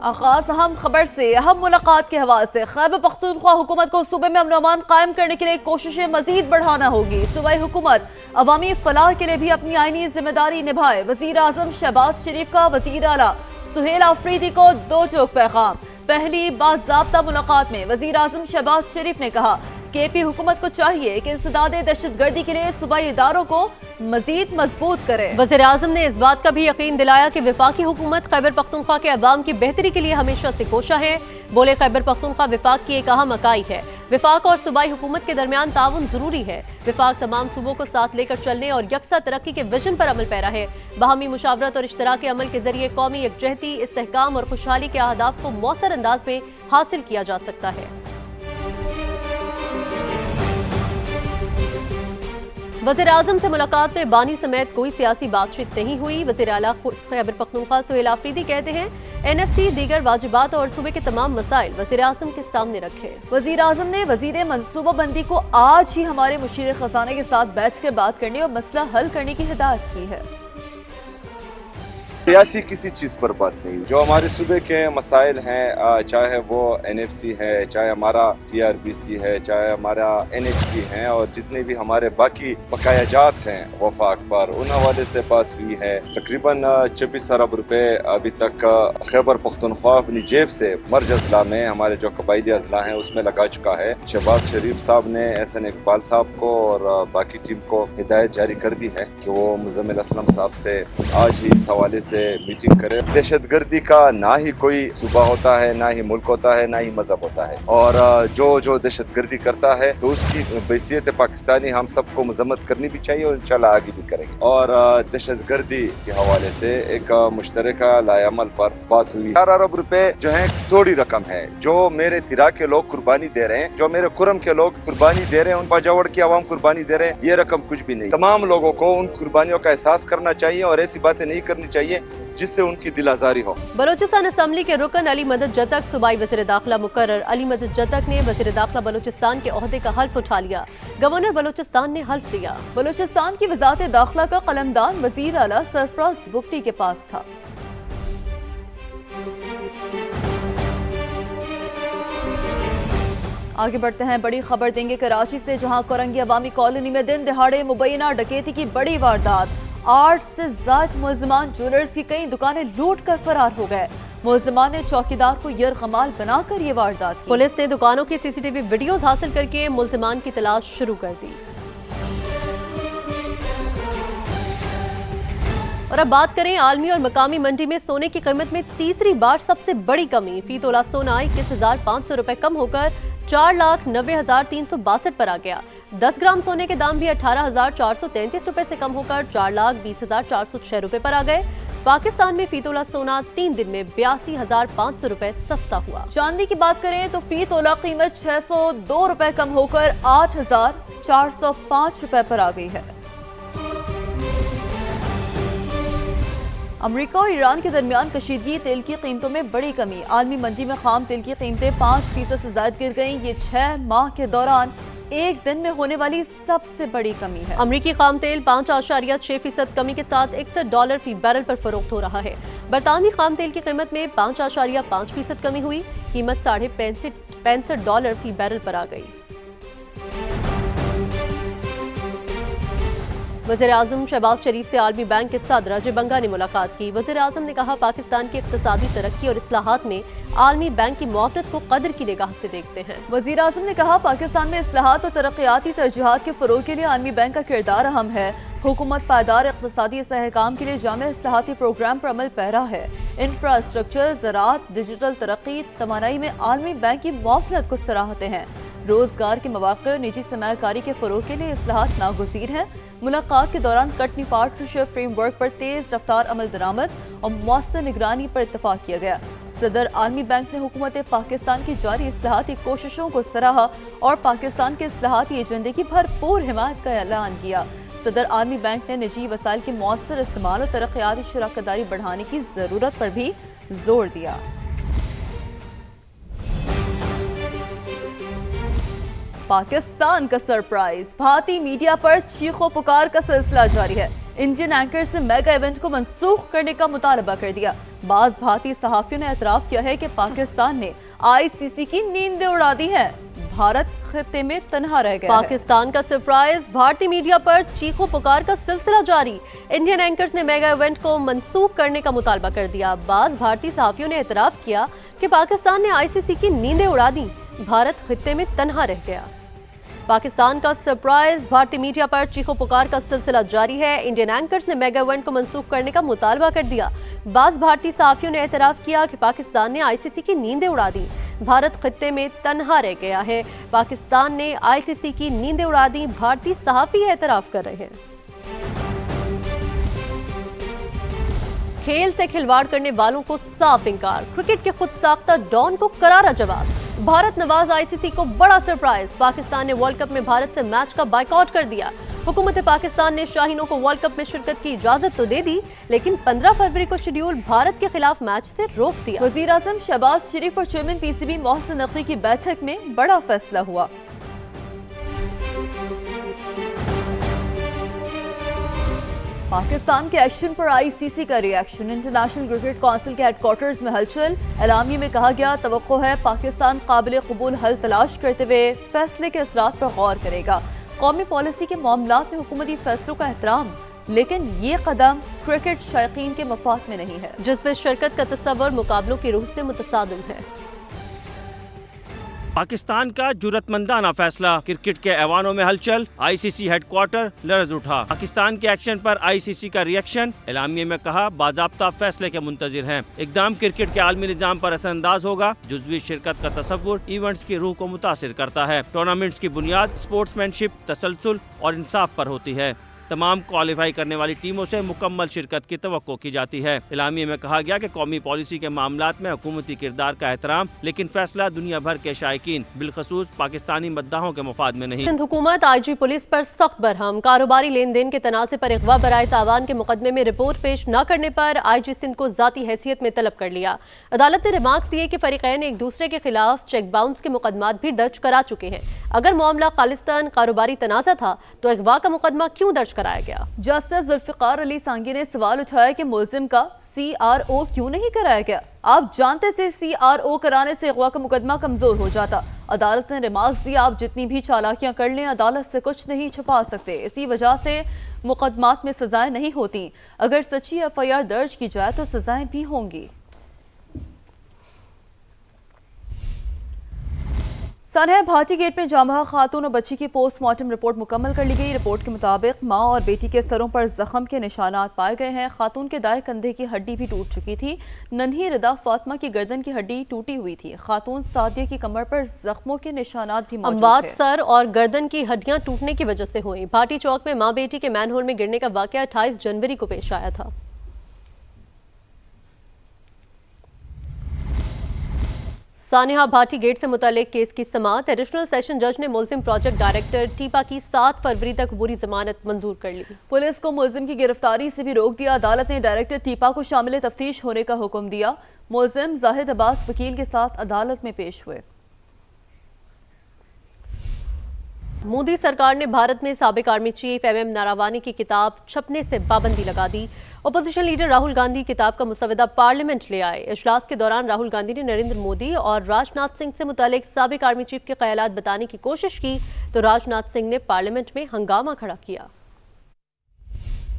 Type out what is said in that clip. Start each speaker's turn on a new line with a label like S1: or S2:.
S1: آغاز اہم خبر سے، اہم ملاقات کے حوالے سے۔ خیبر پختونخوا حکومت کو صوبے میں امن و امان قائم کرنے کے لیے کوششیں مزید بڑھانا ہوگی۔ صوبائی حکومت عوامی فلاح کے لیے بھی اپنی آئینی ذمہ داری نبھائے۔ وزیر اعظم شہباز شریف کا وزیر اعلیٰ سہیل آفریدی کو دو ٹوک پیغام۔ پہلی باضابطہ ملاقات میں وزیر اعظم شہباز شریف نے کہا کہ اے پی حکومت کو چاہیے کہ انسداد دہشت گردی کے لیے صوبائی اداروں کو مزید مضبوط کرے۔
S2: وزیر اعظم نے اس بات کا بھی یقین دلایا کہ وفاقی حکومت خیبر پختونخوا کے عوام کی بہتری کے لیے ہمیشہ سے کوشاں ہے۔ بولے خیبر پختونخوا وفاق کی ایک اہم اکائی ہے۔ وفاق اور صوبائی حکومت کے درمیان تعاون ضروری ہے۔ وفاق تمام صوبوں کو ساتھ لے کر چلنے اور یکساں ترقی کے ویژن پر عمل پیرا ہے۔ باہمی مشاورت اور اشتراک عمل کے ذریعے قومی یکجہتی، استحکام اور خوشحالی کے اہداف کو مؤثر انداز میں حاصل کیا جا سکتا ہے۔ وزیر اعظم سے ملاقات میں بانی سمیت کوئی سیاسی بات چیت نہیں ہوئی۔ وزیر اعلیٰ خیبر پختونخوا سہیل آفریدی کہتے ہیں NFC دیگر واجبات اور صوبے کے تمام مسائل وزیر اعظم کے سامنے رکھے۔
S1: وزیر اعظم نے وزیر منصوبہ بندی کو آج ہی ہمارے مشیر خزانہ کے ساتھ بیٹھ کر بات کرنے اور مسئلہ حل کرنے کی ہدایت کی ہے۔
S3: سیاسی کسی چیز پر بات نہیں، جو ہمارے صوبے کے مسائل ہیں، چاہے وہ NFC ہے، چاہے ہمارا CRBC ہے، چاہے ہمارا NHP ہے، اور جتنے بھی ہمارے باقی بقایا جات ہیں وفاق پر، ان حوالے سے بات ہوئی ہے۔ تقریباً 24 ارب روپے ابھی تک خیبر پختونخوا اپنی جیب سے مرج اضلاع میں، ہمارے جو قبائلی اضلاع ہیں اس میں لگا چکا ہے۔ شہباز شریف صاحب نے احسن اقبال صاحب کو اور باقی ٹیم کو ہدایت جاری کر دی ہے کہ وہ مزمل اسلم صاحب سے آج ہی اس حوالے سے میٹنگ کرے۔ دہشت گردی کا نہ ہی کوئی صوبہ ہوتا ہے، نہ ہی ملک ہوتا ہے، نہ ہی مذہب ہوتا ہے، اور جو دہشت گردی کرتا ہے تو اس کی بحیثیت پاکستانی ہم سب کو مذمت کرنی بھی چاہیے، اور انشاءاللہ آگے بھی کریں گے۔ اور دہشت گردی کے حوالے سے ایک مشترکہ لائحہ عمل پر بات ہوئی۔ 4 ارب روپے جو ہیں تھوڑی رقم ہے، جو میرے تھرا کے لوگ قربانی دے رہے ہیں، جو میرے خرم کے لوگ قربانی دے رہے ہیں، ان پاجاوڑ کی عوام قربانی دے رہے ہیں، یہ رقم کچھ بھی نہیں۔ تمام لوگوں کو ان قربانیوں کا احساس کرنا چاہیے اور ایسی باتیں نہیں کرنی چاہیے جس سے ان کی دل آزاری ہو۔
S2: بلوچستان اسمبلی کے رکن علی مدد جتک صوبائی وزیر داخلہ مقرر۔ علی مدد جتک نے وزیر داخلہ بلوچستان کے عہدے کا حلف اٹھا لیا۔ گورنر بلوچستان نے حلف لیا۔
S1: بلوچستان کی وزارت داخلہ کا قلمدان وزیر اعلیٰ سرفراز بگٹی کے پاس تھا۔ آگے بڑھتے ہیں، بڑی خبر دیں گے کراچی سے، جہاں کورنگی عوامی کالونی میں دن دہاڑے مبینہ ڈکیتی کی بڑی واردات۔ 8 سے زائد ملزمان جیولرز کی کئی دکانیں لوٹ کر فرار ہو گئے۔ ملزمان نے چوکیدار کو یرغمال بنا کر یہ واردات کی۔
S2: پولیس نے دکانوں کی CCTV ویڈیوز حاصل کر کے ملزمان کی تلاش شروع کر دی۔ اور اب بات کریں عالمی اور مقامی منڈی میں سونے کی قیمت میں تیسری بار سب سے بڑی کمی۔ فی تولہ سونا 21,500 روپے کم ہو کر 4,90,362 پر آ گیا۔ 10 گرام سونے کے دام بھی 18,433 روپے سے کم ہو کر 4,20,406 روپے پر آ گئے۔ پاکستان میں فی تولہ سونا 3 دن میں 82,500 روپے سستا ہوا۔
S1: چاندی کی بات کریں تو فی تولہ قیمت 602 روپے کم ہو کر 8,405 روپے پر آ گئی ہے۔ امریکہ اور ایران کے درمیان کشیدگی، تیل کی قیمتوں میں بڑی کمی۔ عالمی منڈی میں خام تیل کی قیمتیں 5% سے زائد گر گئیں۔ یہ 6 ماہ کے دوران ایک دن میں ہونے والی سب سے بڑی کمی ہے۔
S2: امریکی خام تیل 5.6% کمی کے ساتھ $61 فی بیرل پر فروخت ہو رہا ہے۔ برطانوی خام تیل کی قیمت میں 5.5% کمی ہوئی، قیمت $65 فی بیرل پر آ گئی۔ وزیر اعظم شہباز شریف سے عالمی بینک کے صدر اجے بنگا نے ملاقات کی۔ وزیر اعظم نے کہا پاکستان کی اقتصادی ترقی اور اصلاحات میں عالمی بینک کی معاونت کو قدر کی نگاہ سے دیکھتے ہیں۔
S1: وزیر اعظم نے کہا پاکستان میں اصلاحات اور ترقیاتی ترجیحات کے فروغ کے لیے عالمی بینک کا کردار اہم ہے۔ حکومت پائیدار اقتصادی استحکام کے لیے جامع اصلاحاتی پروگرام پر عمل پیرا ہے۔ انفراسٹرکچر، زراعت، ڈیجیٹل ترقی، توانائی میں عالمی بینک کی معاونت کو سراہتے ہیں۔ روزگار کے مواقع اور نجی سرمایہ کاری کے فروغ کے لیے اصلاحات ناگزیر ہیں۔ ملاقات کے دوران کٹنی پارٹنرشپ فریم ورک پر تیز رفتار عمل درآمد اور مؤثر نگرانی پر اتفاق کیا گیا۔ صدر عالمی بینک نے حکومت پاکستان کی جاری اصلاحاتی کوششوں کو سراہا اور پاکستان کے اصلاحاتی ایجنڈے کی بھرپور حمایت کا اعلان کیا۔ صدر عالمی بینک نے نجی وسائل کے مؤثر استعمال اور ترقیاتی شراکت داری بڑھانے کی ضرورت پر بھی زور دیا۔ پاکستان کا سرپرائز، بھارتی میڈیا پر چیخ و پکار کا سلسلہ جاری ہے۔ انڈین اینکر سے میگا ایونٹ کو منسوخ کرنے کا مطالبہ کر دیا۔ بعض بھارتی صحافیوں نے اعتراف کیا ہے کہ پاکستان نے ICC کی نیندیں اڑا دی ہیں، بھارت خطے میں تنہا رہ گیا ہے۔
S2: پاکستان کا سرپرائز، بھارتی میڈیا پر چیخو پکار کا سلسلہ جاری، انڈین اینکرز نے میگا ایونٹ کو منسوخ کرنے کا مطالبہ کر دیا۔ بعض بھارتی صحافیوں نے اعتراف کیا کہ پاکستان نے ICC کی نیندیں اڑا دی، بھارت خطے میں تنہا رہ گیا۔ پاکستان کا سرپرائز، بھارتی میڈیا پر چیخو پکار کا سلسلہ جاری ہے، انڈین اینکرز نے میگا ایونٹ کو منسوخ کرنے کا مطالبہ کر دیا۔ بعض بھارتی صحافیوں نے اعتراف کیا کہ پاکستان نے ICC کی نیندیں اڑا دی، بھارت خطے میں تنہا رہ گیا ہے۔ پاکستان نے ICC کی نیندیں اڑا دی، بھارتی صحافی اعتراف کر رہے ہیں۔ کھیل سے کھلواڑ کرنے والوں کو صاف انکار، کرکٹ کے خود ساختہ ڈان کو کرارا جواب۔ بھارت نواز ICC کو بڑا سرپرائز، پاکستان نے ورلڈ کپ میں بھارت سے میچ کا بائیکاٹ کر دیا۔ حکومت پاکستان نے شاہینوں کو ورلڈ کپ میں شرکت کی اجازت تو دے دی، لیکن 15 فروری کو شیڈیول بھارت کے خلاف میچ سے روک دیا۔
S1: وزیر اعظم شہباز شریف اور چیئرمین PCB محسن نقوی کی بیٹھک میں بڑا فیصلہ ہوا۔ پاکستان کے ایکشن پر ICC کا ری ایکشن، انٹرنیشنل کرکٹ کونسل کے ہیڈ کوارٹرز میں ہلچل، اعلامیے میں کہا گیا توقع ہے پاکستان قابل قبول حل تلاش کرتے ہوئے فیصلے کے اثرات پر غور کرے گا۔ قومی پالیسی کے معاملات میں حکومتی فیصلوں کا احترام، لیکن یہ قدم کرکٹ شائقین کے مفاد میں نہیں ہے۔
S2: جس میں شرکت کا تصور مقابلوں کی روح سے متصادم ہے۔
S4: پاکستان کا جرأت مندانہ فیصلہ، کرکٹ کے ایوانوں میں ہلچل، ICC ہیڈ کوارٹر لرز اٹھا۔ پاکستان کے ایکشن پر ICC کا ری ایکشن، اعلامیے میں کہا باضابطہ فیصلے کے منتظر ہیں۔ اقدام کرکٹ کے عالمی نظام پر اثر انداز ہوگا، جزوی شرکت کا تصور ایونٹس کی روح کو متاثر کرتا ہے۔ ٹورنامنٹس کی بنیاد سپورٹس مین شپ، تسلسل اور انصاف پر ہوتی ہے۔ تمام کوالیفائی کرنے والی ٹیموں سے مکمل شرکت کی توقع کی جاتی ہے۔ اعلامیے میں کہا گیا کہ قومی پالیسی کے معاملات میں حکومتی کردار کا احترام، لیکن فیصلہ دنیا بھر کے شائقین بالخصوص پاکستانی مداحوں کے مفاد میں نہیں۔
S2: سندھ حکومت IG پولیس پر سخت برہم، کاروباری لین دین کے تنازع پر اغوا برائے تاوان کے مقدمے میں رپورٹ پیش نہ کرنے پر IG سندھ کو ذاتی حیثیت میں طلب کر لیا۔ عدالت نے ریمارکس دیے کہ فریقین ایک دوسرے کے خلاف چیک باؤنس کے مقدمات بھی درج کرا چکے ہیں۔ اگر معاملہ خالصتاً کاروباری تنازع تھا تو اغوا کا مقدمہ کیوں درج کرایا گیا؟
S1: جسٹس ذوالفقار علی سانگی نے سوال اٹھایا کہ ملزم کا CRO کیوں نہیں کرایا گیا؟ آپ جانتے تھے CRO کرانے سے اغوا کا مقدمہ کمزور ہو جاتا۔ عدالت نے ریمارکس دیا، آپ جتنی بھی چالاکیاں کر لیں عدالت سے کچھ نہیں چھپا سکتے، اسی وجہ سے مقدمات میں سزائیں نہیں ہوتی، اگر سچی FIR درج کی جائے تو سزائیں بھی ہوں گی۔ سانحہ بھاٹی گیٹ میں جامعہ خاتون اور بچی کی پوسٹ مارٹم رپورٹ مکمل کر لی گئی۔ رپورٹ کے مطابق ماں اور بیٹی کے سروں پر زخم کے نشانات پائے گئے ہیں۔ خاتون کے دائیں کندھے کی ہڈی بھی ٹوٹ چکی تھی۔ ننھی ردا فاطمہ کی گردن کی ہڈی ٹوٹی ہوئی تھی۔ خاتون سعدیہ کی کمر پر زخموں کے نشانات بھی موجود
S2: اموات
S1: ہیں۔
S2: سر اور گردن کی ہڈیاں ٹوٹنے کی وجہ سے ہوئیں۔ بھاٹی چوک میں ماں بیٹی کے مین ہول میں گرنے کا واقعہ 28 جنوری کو پیش آیا تھا۔ سانحہ بھاٹی گیٹ سے متعلق کیس کی سماعت، ایڈیشنل سیشن جج نے ملزم پروجیکٹ ڈائریکٹر ٹیپا کی 7 فروری تک عبوری ضمانت منظور کر لی۔
S1: پولیس کو ملزم کی گرفتاری سے بھی روک دیا۔ عدالت نے ڈائریکٹر ٹیپا کو شامل تفتیش ہونے کا حکم دیا۔ ملزم زاہد عباس وکیل کے ساتھ عدالت میں پیش ہوئے۔
S2: مودی سرکار نے بھارت میں سابق آرمی چیف MM ناراوانی کی کتاب چھپنے سے پابندی لگا دی۔ اپوزیشن لیڈر راہل گاندھی کتاب کا مسودہ پارلیمنٹ لے آئے۔ اجلاس کے دوران راہل گاندھی نے نریندر مودی اور راج ناتھ سنگھ سے متعلق سابق آرمی چیف کے خیالات بتانے کی کوشش کی تو راج ناتھ سنگھ نے پارلیمنٹ میں ہنگامہ کھڑا کیا۔